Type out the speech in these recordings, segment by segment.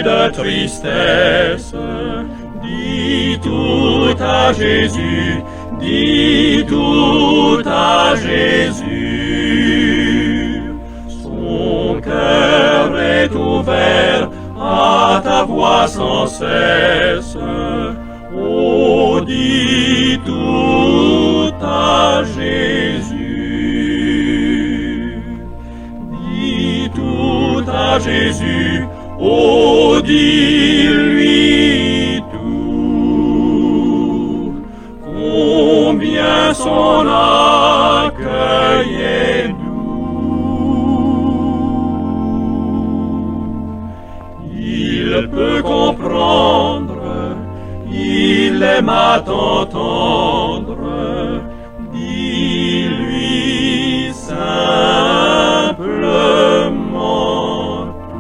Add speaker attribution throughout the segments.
Speaker 1: de tristesse. Dis tout à Jésus, dis tout à Jésus. Son cœur est ouvert à ta voix sans cesse. Oh, dis tout à Jésus. Dis tout à Jésus. Oh, dis-lui tout. Combien son accueil est doux. Il peut comprendre, il aime à t'entendre. Dis-lui simplement tout.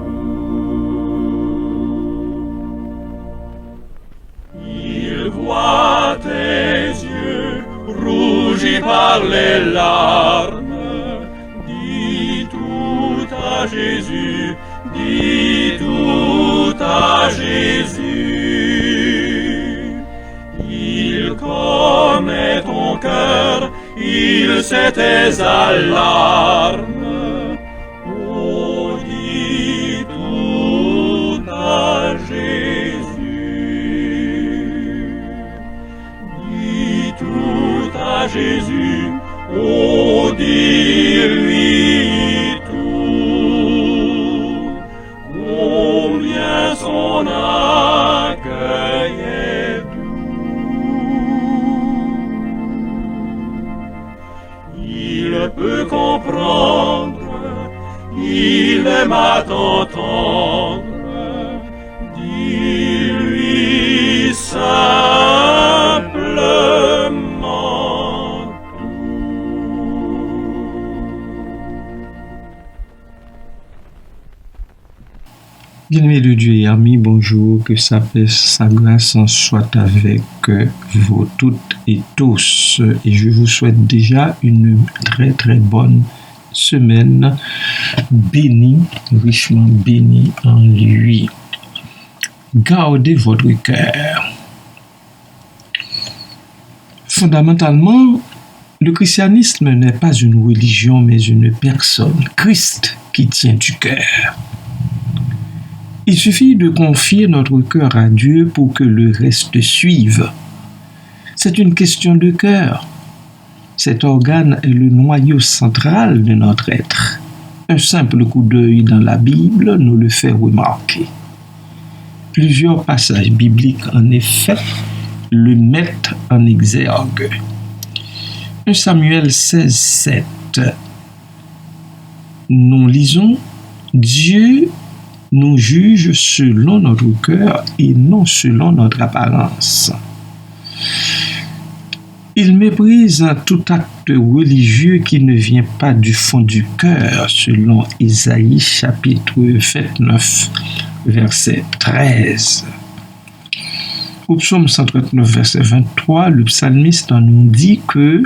Speaker 1: Il voit tes yeux rougis par les larmes. Dis tout à Jésus, dis tout à Jésus. Il connaît ton cœur, il sait tes alarmes. Oh, dis tout à Jésus. Dis tout à Jésus. Oh, dis-lui tout. Combien son accueil est doux. Il peut comprendre, il aime à t'entendre. Dis-lui simplement tout.
Speaker 2: Bien-aimés de Dieu et amis, bonjour, que sa paix, sa grâce en soit avec vous toutes et tous. Et je vous souhaite déjà une très très bonne semaine bénie, richement bénie en lui. Gardez votre cœur. Fondamentalement, le christianisme n'est pas une religion, mais une personne, Christ, qui tient du cœur. Il suffit de confier notre cœur à Dieu pour que le reste suive. C'est une question de cœur. Cet organe est le noyau central de notre être. Un simple coup d'œil dans la Bible nous le fait remarquer. Plusieurs passages bibliques, en effet, le mettent en exergue. 1 Samuel 16:7. Nous lisons « Dieu nous juge selon notre cœur et non selon notre apparence. » Il méprise tout acte religieux qui ne vient pas du fond du cœur, selon Isaïe chapitre 29, verset 13. Au psaume 139, verset 23, le psalmiste nous dit que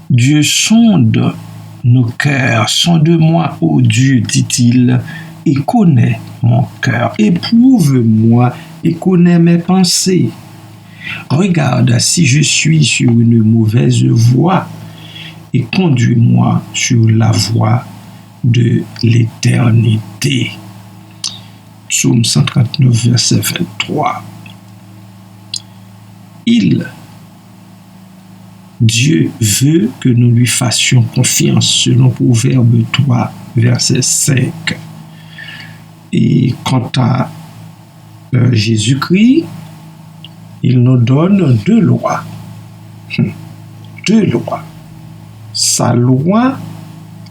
Speaker 2: Dieu sonde nos cœurs, sonde-moi, ô Dieu, dit-il, et connais mon cœur, éprouve-moi et connais mes pensées. Regarde si je suis sur une mauvaise voie et conduis-moi sur la voie de l'éternité. Psaume 139, verset 23. Dieu veut que nous lui fassions confiance selon Proverbe 3, verset 5. Et quant à Jésus-Christ, il nous donne deux lois. Deux lois. Sa loi,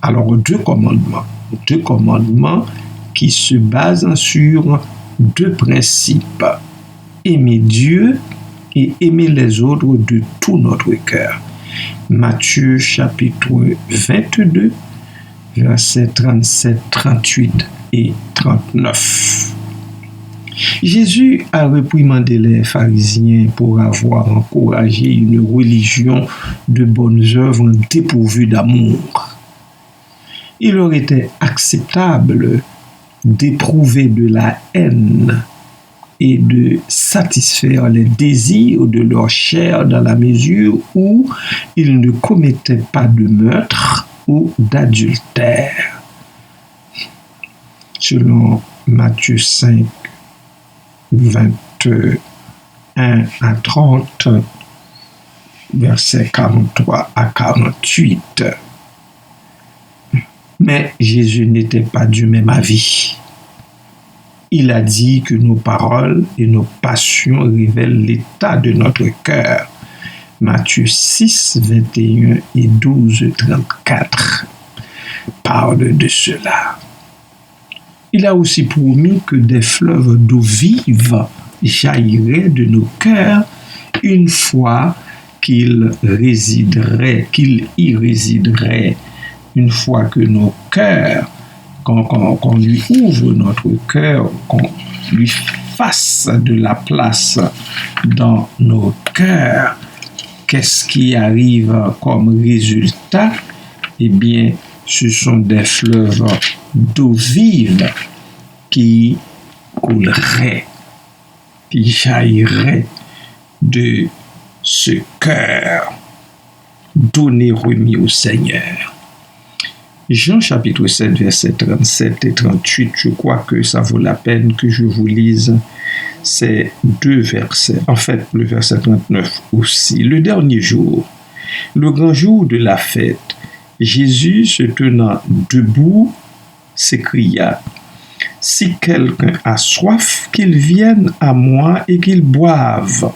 Speaker 2: alors deux commandements. Deux commandements qui se basent sur deux principes. Aimer Dieu et aimer les autres de tout notre cœur. Matthieu chapitre 22, versets 37, 38 et 39. Jésus a réprimandé les pharisiens pour avoir encouragé une religion de bonnes œuvres dépourvue d'amour. Il aurait été acceptable d'éprouver de la haine et de satisfaire les désirs de leur chair dans la mesure où ils ne commettaient pas de meurtre ou d'adultère. Selon Matthieu 5, 21 à 30, versets 43 à 48. Mais Jésus n'était pas du même avis. Il a dit que nos paroles et nos passions révèlent l'état de notre cœur. Matthieu 6, 21 et 12, 34 parle de cela. Il a aussi promis que des fleuves d'eau vive jailliraient de nos cœurs une fois qu'il y résiderait, une fois que nos cœurs, qu'on lui ouvre notre cœur, qu'on lui fasse de la place dans nos cœurs. Qu'est-ce qui arrive comme résultat? Eh bien, ce sont des fleuves d'eau vive qui couleraient, qui jailliraient de ce cœur donné, remis au Seigneur. Jean chapitre 7, versets 37 et 38, je crois que ça vaut la peine que je vous lise ces deux versets. En fait, le verset 39 aussi. Le dernier jour, le grand jour de la fête, Jésus, se tenant debout, s'écria: « Si quelqu'un a soif, qu'il vienne à moi et qu'il boive. »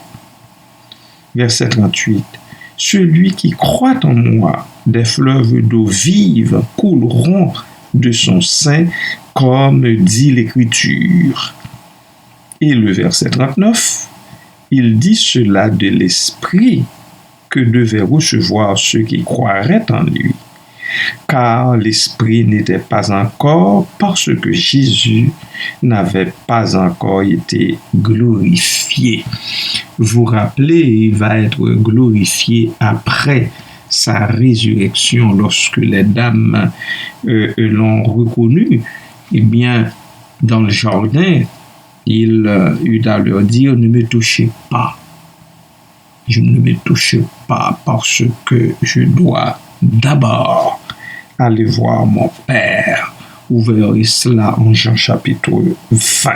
Speaker 2: Verset 38. « Celui qui croit en moi, des fleuves d'eau vive couleront de son sein, comme dit l'Écriture. » Et le verset 39, il dit cela de l'Esprit que devaient recevoir ceux qui croiraient en lui, car l'Esprit n'était pas encore, parce que Jésus n'avait pas encore été glorifié. Vous rappelez, il va être glorifié après sa résurrection, lorsque les dames l'ont reconnu. Eh bien, dans le jardin, il eut à leur dire: « Ne me touchez pas. Je ne me touche pas parce que je dois d'abord aller voir mon Père. » Vous verrez cela en Jean chapitre 20.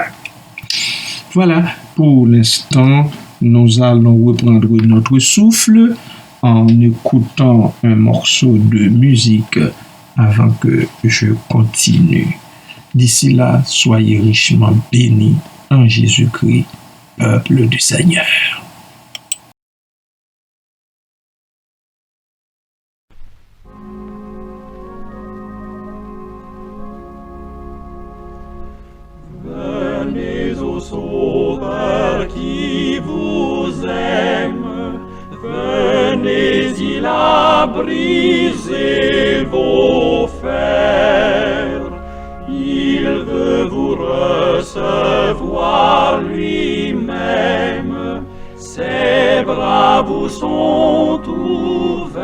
Speaker 2: Voilà, pour l'instant, nous allons reprendre notre souffle en écoutant un morceau de musique avant que je continue. D'ici là, soyez richement bénis en Jésus-Christ, peuple du Seigneur.
Speaker 1: Venez au Sauveur qui vous aime, venez, il a brisé vos fers, il veut vous recevoir lui-même, ses bras vous sont ouverts.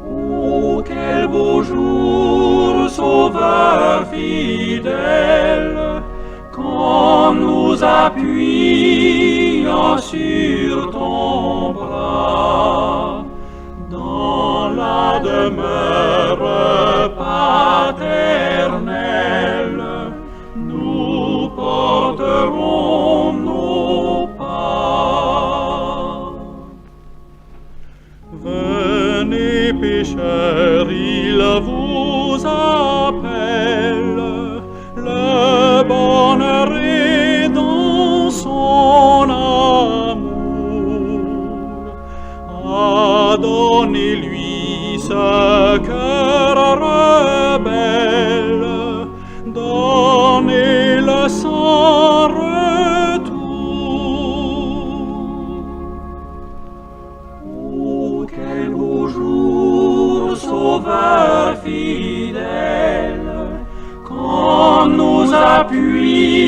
Speaker 1: Oh, quel beau jour, Sauveur fidèle, quand nous appuyons sur ton bras, dans la demeure paternelle, nous porterons nos pas. Venez, pécheurs, il vous appelle, le bonheur est dans son amour. Donnez-lui ce cœur rebelle, donnez-le sans retour. Oh, quel beau jour, Sauveur fidèle, quand nous appuyons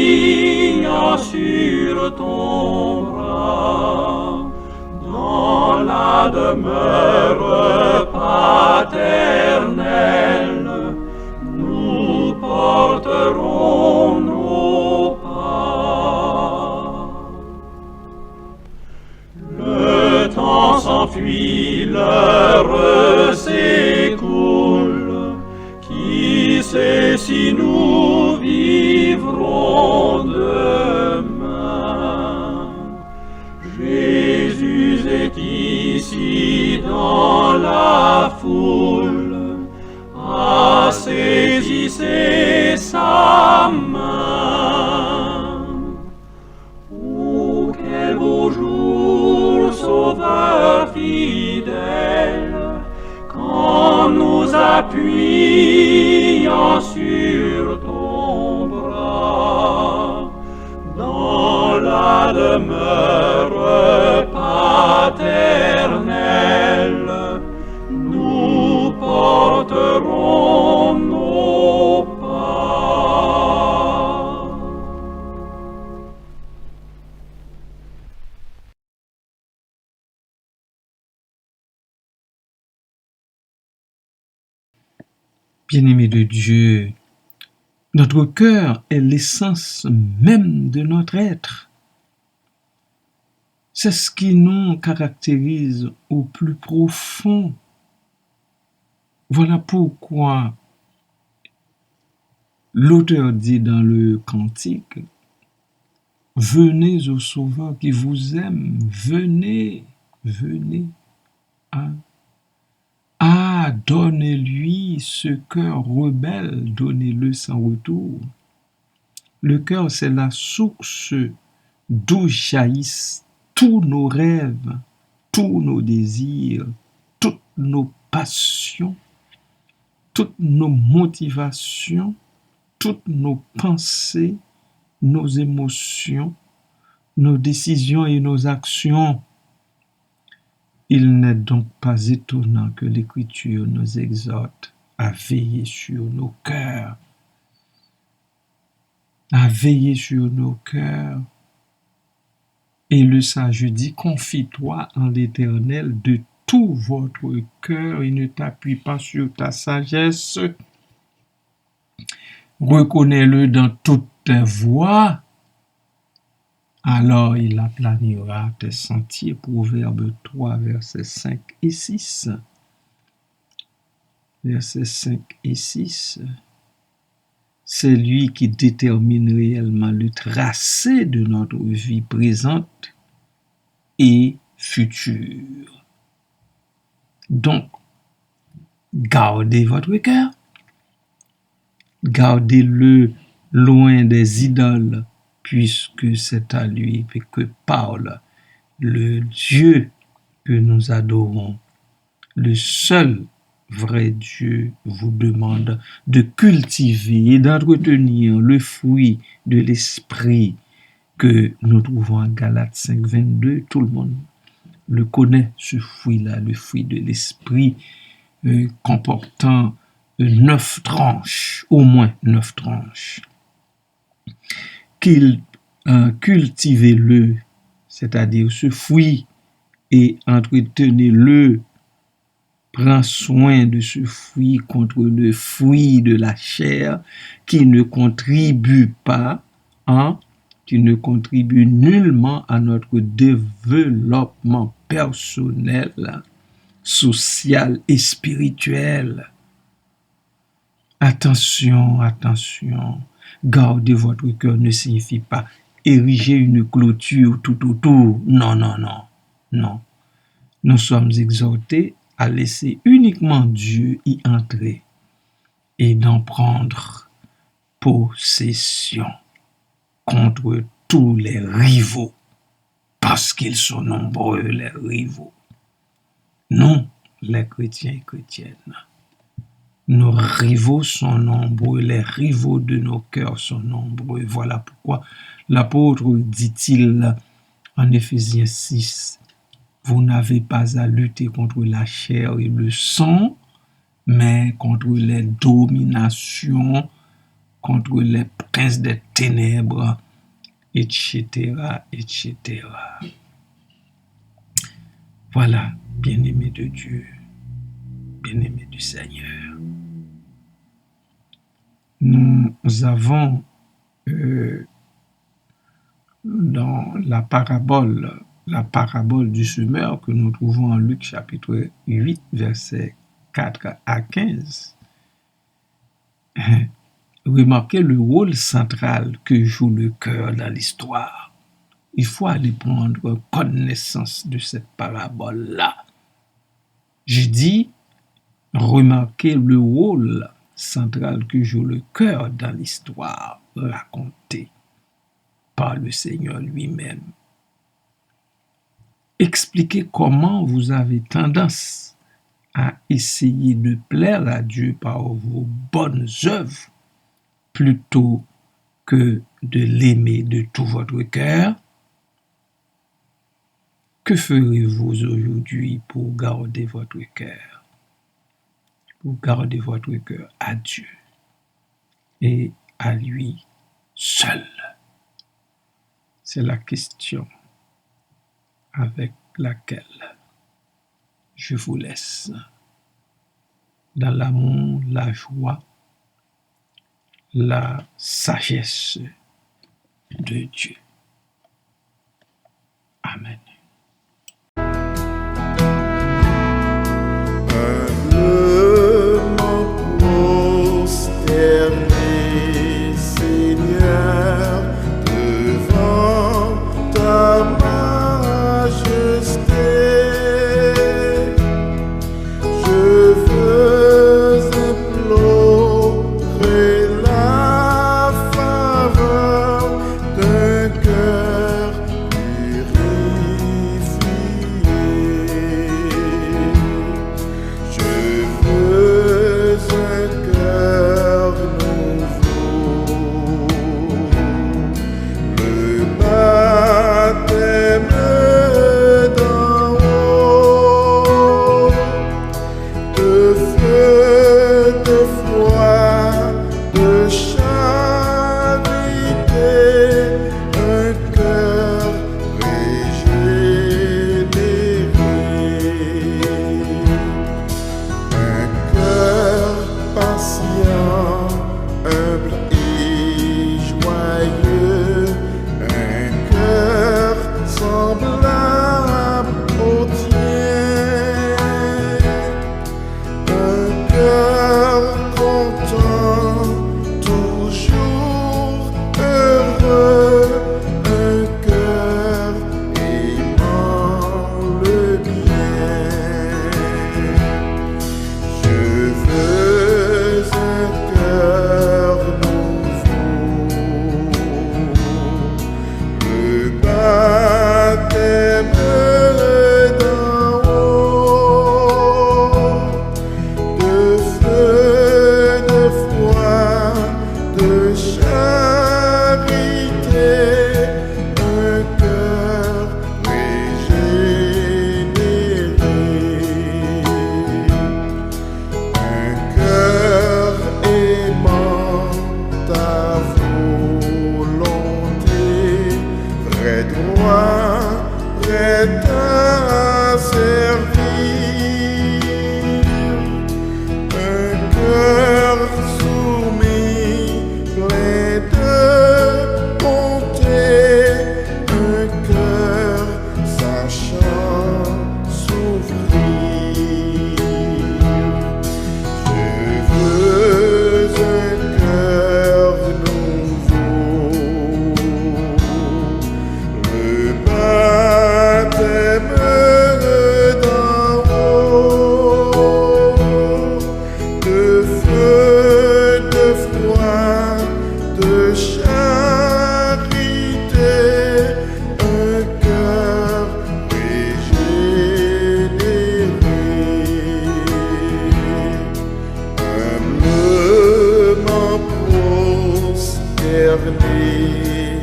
Speaker 1: sur ton bras, dans la demeure paternelle, nous livrons demain. Jésus est ici dans la foule, saisissez sa main. Oh, quel beau jour, Sauveur fidèle, quand nous appuyons sur ton bras, dans la demeure paternelle, nous porterons nos pas.
Speaker 2: Bien-aimés de Dieu, notre cœur est l'essence même de notre être. C'est ce qui nous caractérise au plus profond. Voilà pourquoi l'auteur dit dans le cantique, « Venez au Sauveur qui vous aime, venez, venez. » Ah, donnez-lui ce cœur rebelle, donnez-le sans retour. Le cœur, c'est la source d'où jaillissent tous nos rêves, tous nos désirs, toutes nos passions, toutes nos motivations, toutes nos pensées, nos émotions, nos décisions et nos actions. Il n'est donc pas étonnant que l'Écriture nous exhorte à veiller sur nos cœurs, à veiller sur nos cœurs. Et le sage dit, confie-toi en l'Éternel de tout votre cœur et ne t'appuie pas sur ta sagesse. Reconnais-le dans toutes tes voies, alors il aplanira tes sentiers. Proverbe 3, versets 5 et 6. Versets 5 et 6. C'est lui qui détermine réellement le tracé de notre vie présente et future. Donc, gardez votre cœur. Gardez-le loin des idoles, puisque c'est à lui que parle le Dieu que nous adorons. Le seul vrai Dieu vous demande de cultiver et d'entretenir le fruit de l'esprit que nous trouvons en Galates 5, 22. Tout le monde le connaît, ce fruit-là, le fruit de l'esprit comportant 9 tranches, au moins 9 tranches. Cultivez-le, c'est-à-dire ce fruit, et entretenez-le. Prends soin de ce fruit contre le fruit de la chair qui ne contribue pas, qui ne contribue nullement à notre développement personnel, social et spirituel. Attention, attention. Garder votre cœur ne signifie pas ériger une clôture tout autour. Non, non, non, non. Nous sommes exhortés à laisser uniquement Dieu y entrer et d'en prendre possession contre tous les rivaux, parce qu'ils sont nombreux, les rivaux. Nous, les chrétiens et chrétiennes, nos rivaux sont nombreux, les rivaux de nos cœurs sont nombreux. Voilà pourquoi l'apôtre dit-il en Éphésiens 6, vous n'avez pas à lutter contre la chair et le sang, mais contre les dominations, contre les princes des ténèbres, etc., etc. Voilà, bien-aimés de Dieu, bien-aimés du Seigneur. Nous avons dans la parabole du semeur que nous trouvons en Luc chapitre 8, versets 4 à 15, remarquez le rôle central que joue le cœur dans l'histoire. Il faut aller prendre connaissance de cette parabole-là. Je dis, remarquez le rôle central que joue le cœur dans l'histoire racontée par le Seigneur lui-même. Expliquez comment vous avez tendance à essayer de plaire à Dieu par vos bonnes œuvres plutôt que de l'aimer de tout votre cœur. Que ferez-vous aujourd'hui pour garder votre cœur? Pour garder votre cœur à Dieu et à lui seul. C'est la question avec laquelle je vous laisse dans l'amour, la joie, la sagesse de Dieu. Amen.
Speaker 3: Seigneur, devant ta majesté, je veux implorer la faveur d'un cœur purifié. Je veux un cœur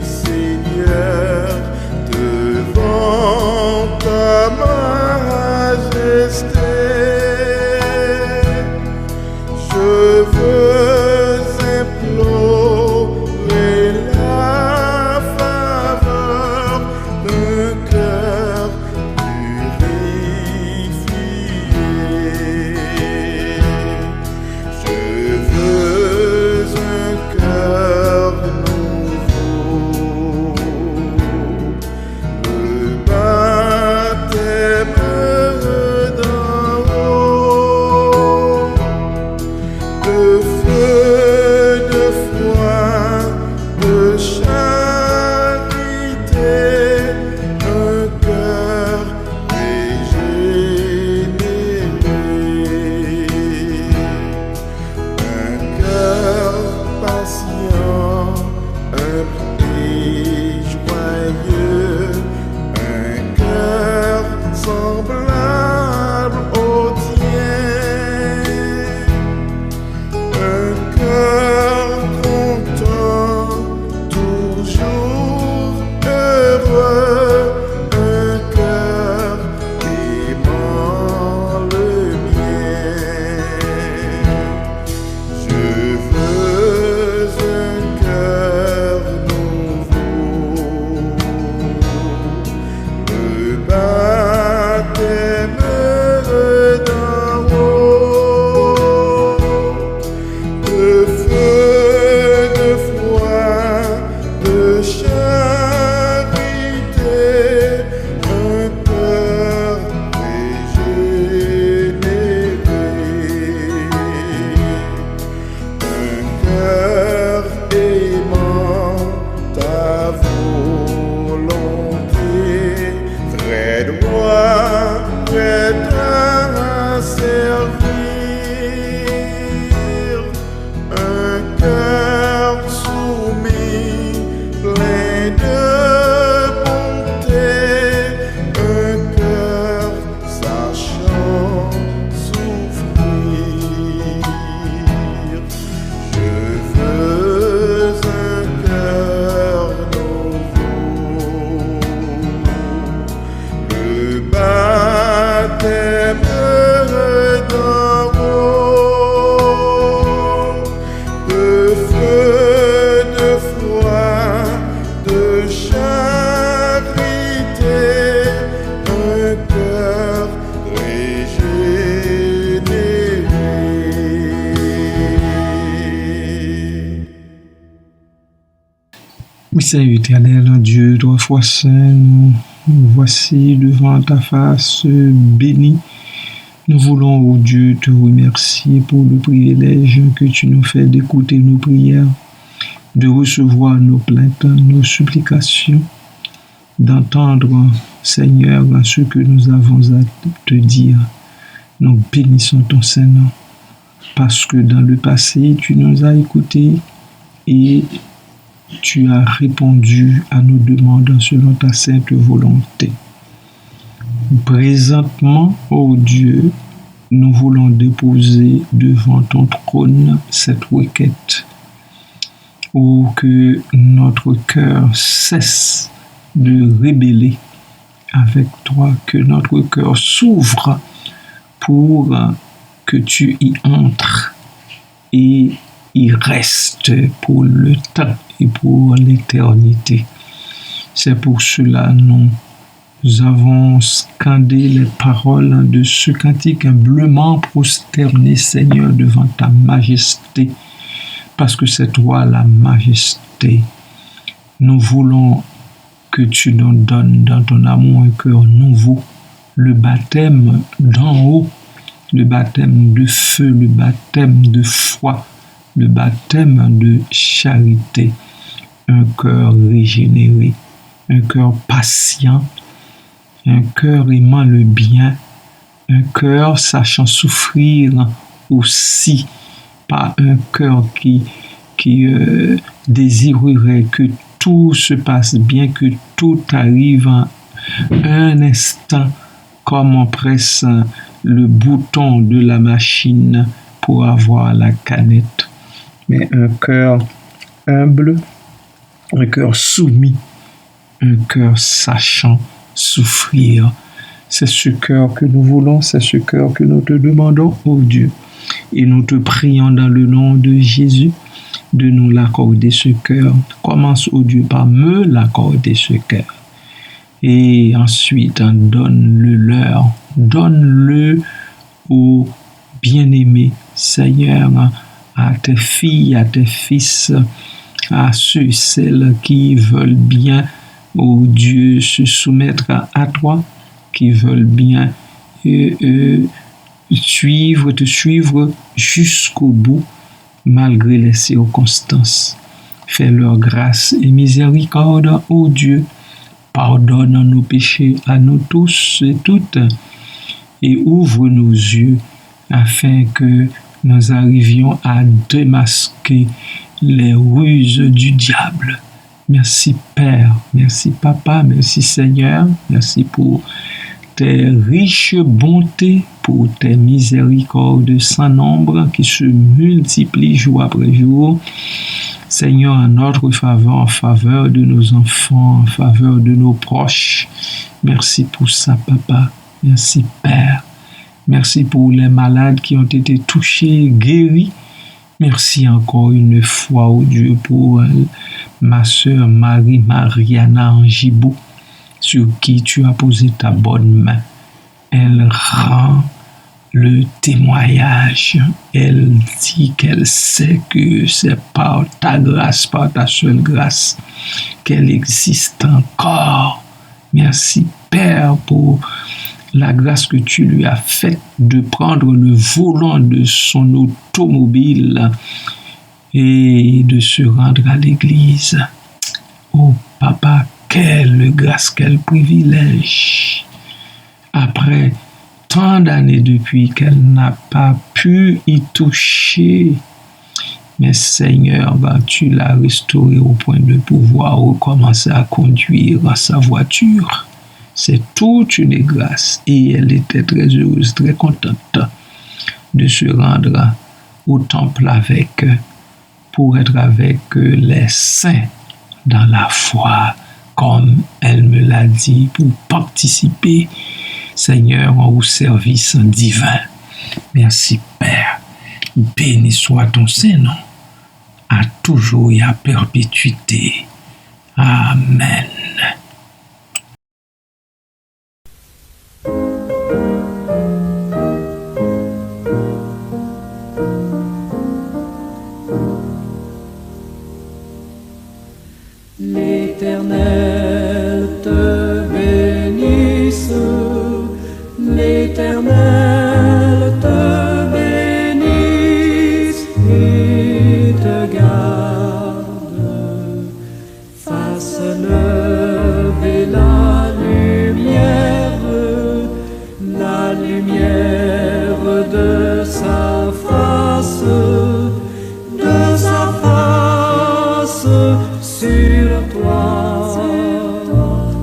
Speaker 3: Seigneur, devant ta majesté, je veux implorer la faveur d'un cœur purifié. Je veux un cœur nouveau.
Speaker 2: Oui, Seigneur éternel, Dieu, 3 fois saint, nous voici devant ta face bénie. Nous voulons, ô Dieu, te remercier pour le privilège que tu nous fais d'écouter nos prières, de recevoir nos plaintes, nos supplications, d'entendre, Seigneur, ce que nous avons à te dire. Nous bénissons ton Saint-Nom, parce que dans le passé, tu nous as écoutés et tu as répondu à nos demandes selon ta sainte volonté. Présentement, ô Dieu, nous voulons déposer devant ton trône cette requête. Ô que notre cœur cesse de rébeller avec toi, que notre cœur s'ouvre pour que tu y entres et y restes pour le temps et pour l'éternité. C'est pour cela nous avons scandé les paroles de ce cantique humblement prosterné, Seigneur, devant ta majesté, parce que c'est toi la majesté. Nous voulons que tu nous donnes dans ton amour un cœur nouveau, le baptême d'en haut, le baptême de feu, le baptême de foi, le baptême de charité, un cœur régénéré, un cœur patient, un cœur aimant le bien, un cœur sachant souffrir aussi, pas un cœur qui désirerait que tout se passe bien, que tout arrive en un instant, comme on presse le bouton de la machine pour avoir la canette. Mais un cœur humble, un cœur soumis, un cœur sachant souffrir. C'est ce cœur que nous voulons, c'est ce cœur que nous te demandons, ô Dieu. Et nous te prions dans le nom de Jésus de nous l'accorder ce cœur. Commence, ô Dieu, par me l'accorder ce cœur. Et ensuite, donne-le leur. Donne-le aux bien-aimés, Seigneur, à tes filles, à tes fils, à ceux et celles qui veulent bien, ô Dieu, se soumettre à toi, qui veulent bien te suivre jusqu'au bout, malgré les circonstances. Fais leur grâce et miséricorde, ô Dieu. Pardonne nos péchés à nous tous et toutes, et ouvre nos yeux afin que nous arrivions à démasquer les ruses du diable. Merci Père, merci Papa, merci Seigneur, merci pour tes riches bontés, pour tes miséricordes sans nombre qui se multiplient jour après jour. Seigneur, en notre faveur, en faveur de nos enfants, en faveur de nos proches. Merci pour ça, Papa. Merci, Père. Merci pour les malades qui ont été touchés, guéris. Merci encore une fois, oh Dieu, pour ma sœur Marie-Mariana Angibou, sur qui tu as posé ta bonne main. Elle rend le témoignage. Elle dit qu'elle sait que c'est par ta grâce, par ta seule grâce, qu'elle existe encore. Merci, Père, pour la grâce que tu lui as faite de prendre le volant de son automobile et de se rendre à l'église. Oh, Papa, quelle grâce, quel privilège. Après tant d'années depuis qu'elle n'a pas pu y toucher, mais Seigneur, tu l'as restaurée au point de pouvoir recommencer à conduire sa voiture. C'est toute une grâce et elle était très heureuse, très contente de se rendre au temple pour être avec les saints dans la foi, comme elle me l'a dit, pour participer, Seigneur, au service divin. Merci, Père. Béni soit ton Saint-Nom, à toujours et à perpétuité. Amen.
Speaker 4: L'Éternel te bénisse, l'Éternel te bénisse et te garde, fasse lever la lumière de sa face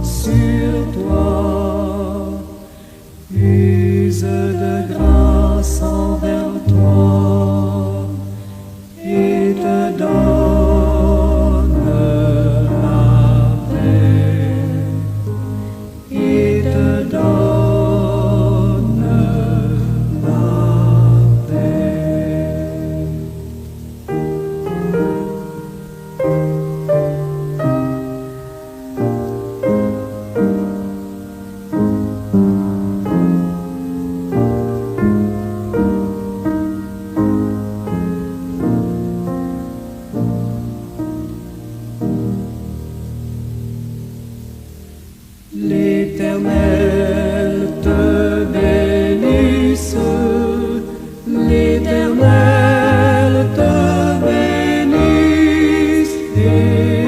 Speaker 4: sur toi, use de grâce envers toi et te donne la paix, et te donne la paix. L'Éternel te bénisse, l'Éternel te bénisse et